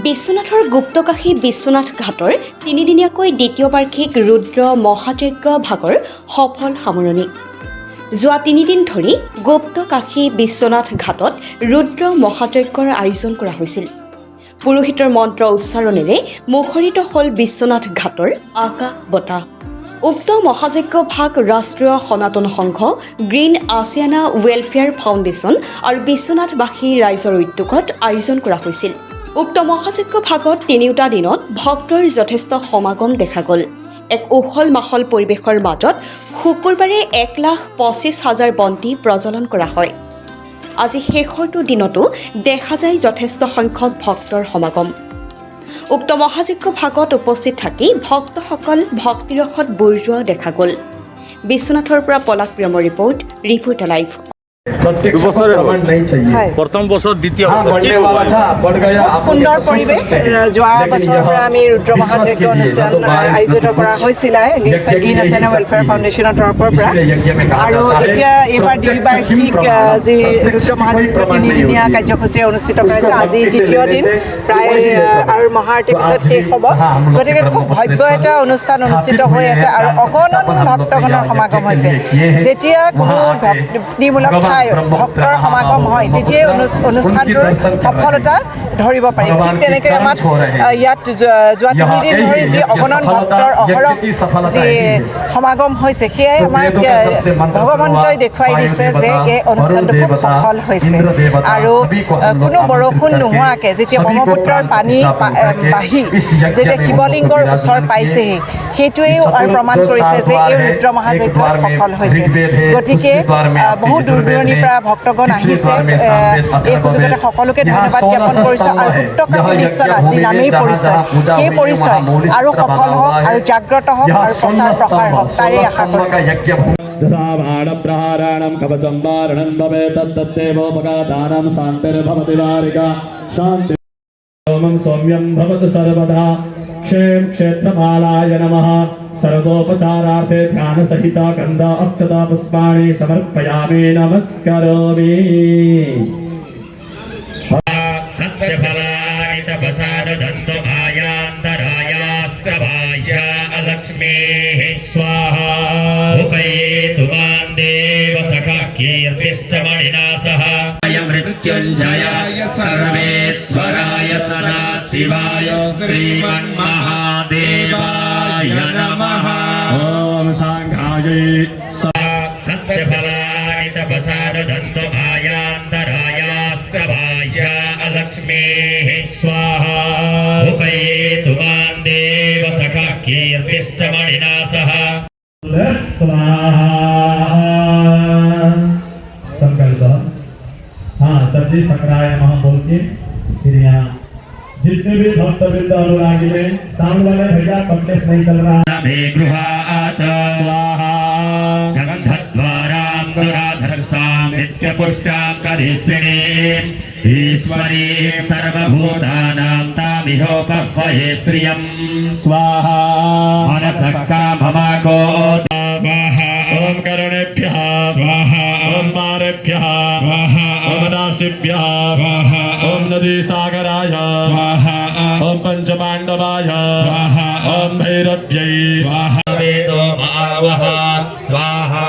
বিশ্বনাথৰ গুপ্তকাশী বিশ্বনাথ ঘাটৰ তিনিদিনীয়াকৈ দ্বিতীয় বাৰ্ষিক ৰুদ্ৰ মহাযজ্ঞ ভাগৰ সফল সামৰণি। যোৱা 3 দিন ধৰি গুপ্তকাশী বিশ্বনাথ ঘাটত ৰুদ্ৰ মহাযজ্ঞৰ আয়োজন কৰা হৈছিল। পুৰোহিতৰ মন্ত্ৰ উচ্চাৰণেৰে মুখৰিত হ'ল বিশ্বনাথ ঘাটৰ আকাশ বতাহ। উক্ত মহাযজ্ঞ ভাগ ৰাষ্ট্ৰীয় সনাতন সংঘ, গ্ৰীণ আছিয়ানা ৱেলফেয়াৰ ফাউণ্ডেশ্যন আৰু বিশ্বনাথবাসী ৰাইজৰ উদ্যোগত আয়োজন কৰা হৈছিল। উক্ত মহাযজ্ঞ ভাগত 3টা দিনত ভক্তৰ যথেষ্ট সমাগম দেখা গ'ল। এক উখল মাখল পৰিৱেশৰ মাজত শুকুৰবাৰে 1,25,000 বন্তি প্ৰজ্বলন কৰা হয়। আজি শেষৰটো দিনতো দেখা যায় যথেষ্ট সংখ্যক ভক্তৰ সমাগম। উক্ত মহাযজ্ঞ ভাগত উপস্থিত থাকি ভক্তসকল ভক্তিৰসত বুৰ যোৱা দেখা গ'ল। বিশ্বনাথৰ পৰা পলাশ প্ৰিয়মৰ ৰিপৰ্ট লাইভ। প্ৰথম বছৰ দ্বিতীয় সুন্দৰ পৰিৱেশ। যোৱা বছৰৰ পৰা আমি ৰুদ্ৰ মহাযজ্ঞ অনুষ্ঠান আয়োজিত কৰা হৈছিলে গ্ৰীণ আছিয়ানা ৱেলফেয়াৰ ফাউণ্ডেশ্যনৰ তৰফৰ পৰা, আৰু এতিয়া এইবাৰ দ্বিবাৰ্ষিক যি ৰুদ্ৰ মহাযজ্ঞ 3দিনীয়া কাৰ্যসূচী অনুষ্ঠিত কৰা হৈছে। আজি দ্বিতীয় দিন, প্ৰায় আৰু মহাআৰতিৰ পিছত শেষ হ'ব। গতিকে খুব ভব্য এটা অনুষ্ঠান অনুষ্ঠিত হৈ আছে আৰু অগণন ভক্তগণৰ সমাগম হৈছে। যেতিয়া কোনো ভক্তিমূলক ভক্তৰ সমাগম হয় তেতিয়াই অনুষ্ঠানটোৰ সফলতা ধৰিব পাৰি। ঠিক তেনেকৈ আমাৰ ইয়াত যোৱা 3 দিন ধৰি যি অগণন ভক্তৰ অহৰহ যি সমাগম হৈছে, সেয়াই আমাক ভগৱন্তই দেখুৱাই দিছে যে এই অনুষ্ঠানটো খুব সফল হৈছে। আৰু কোনো বৰষুণ নোহোৱাকৈ যেতিয়া ব্ৰহ্মপুত্ৰৰ পানী বাঢ়ি যেতিয়া শিৱলিংগৰ ওচৰ পাইছেহি, সেইটোৱেও আৰু প্ৰমাণ কৰিছে যে এই ৰুদ্ৰ মহাযজ্ঞ সফল হৈছে। গতিকে বহু দূৰ দূৰণিৰ পৰা ভক্তগণ আহিছে। এই সুযোগতে সকলোকে ধন্যবাদ জ্ঞাপন কৰিছোঁ। আৰু গুপ্তকাশী বিশ্বনাথ যি নামেই পৰিচয়, সেই পৰিচয় আৰু সফল হওক আৰু জাগ্ৰত হওক আৰু প্ৰচাৰ প্ৰসাৰ হওক, তাৰে আশা কৰোঁ। प्रहाराणं कवचं वारणं भवेत् तत्तदेवोपगादानं शान्तिर्भवति वारिका शान्ति ओमं सौम्यं भवतु सर्वदा क्षेत्रमालाय नमः। सर्वोपचारार्थे ध्यानसहिता गन्धा अक्षता पुष्पाणि समर्पयामि नमस्करोमि। तस्य फलानि तपसादधन्तु आयान्तरायास्त्रबाह्य अलक्ष्मीः स्वाहा। उपयेतु मां देव सखा कीर्तिश्चमणिना सह। मृत्युञ्जयाय सर्वेश्वराय सदाशिवाय श्रीमन्महादेवाय नमः। ॐ सांघाय तस्य फलानि तपसादधन्तु आयान्तरायास्त्रबाह्य अलक्ष्मीः स्वाहा। उपयेतु मां देव सखा कीर्तिश्चमणिना सह। स्वाहा। संकल्प। हाँ, सब्जी सकराय नमः बोल के फिर यहाँ जितने भी भक्तवृंद अनुरागी में साउंड वाले भैया कॉन्टेस्ट नहीं चल रहा। गृहात स्वाहा। गंधद्वारां दुराधर्षां नित्यपुष्टां करिष्यिणीं ईश्वरीं सर्वभूतानां तामिहोपह्वये श्रियं स्वाहा। मनसः काममाको स्वाहा। ओम करुणेभ्यः स्वाहा। ओम मारेभ्यः स्वाहा। ओम नासिभ्यः स्वाहा। ओम नदीसागराय स्वाहा। ओम पंचपाण्डवाय स्वाहा। ओम भैरव्यै स्वाहा। वेदो महावः स्वाहा।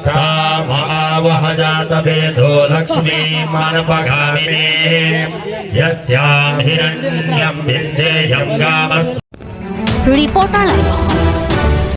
तामहावः जातवेदो लक्ष्मीं मानपगामिने यस्यां हिरण्यं विन्देयं गामस्। Reporter live.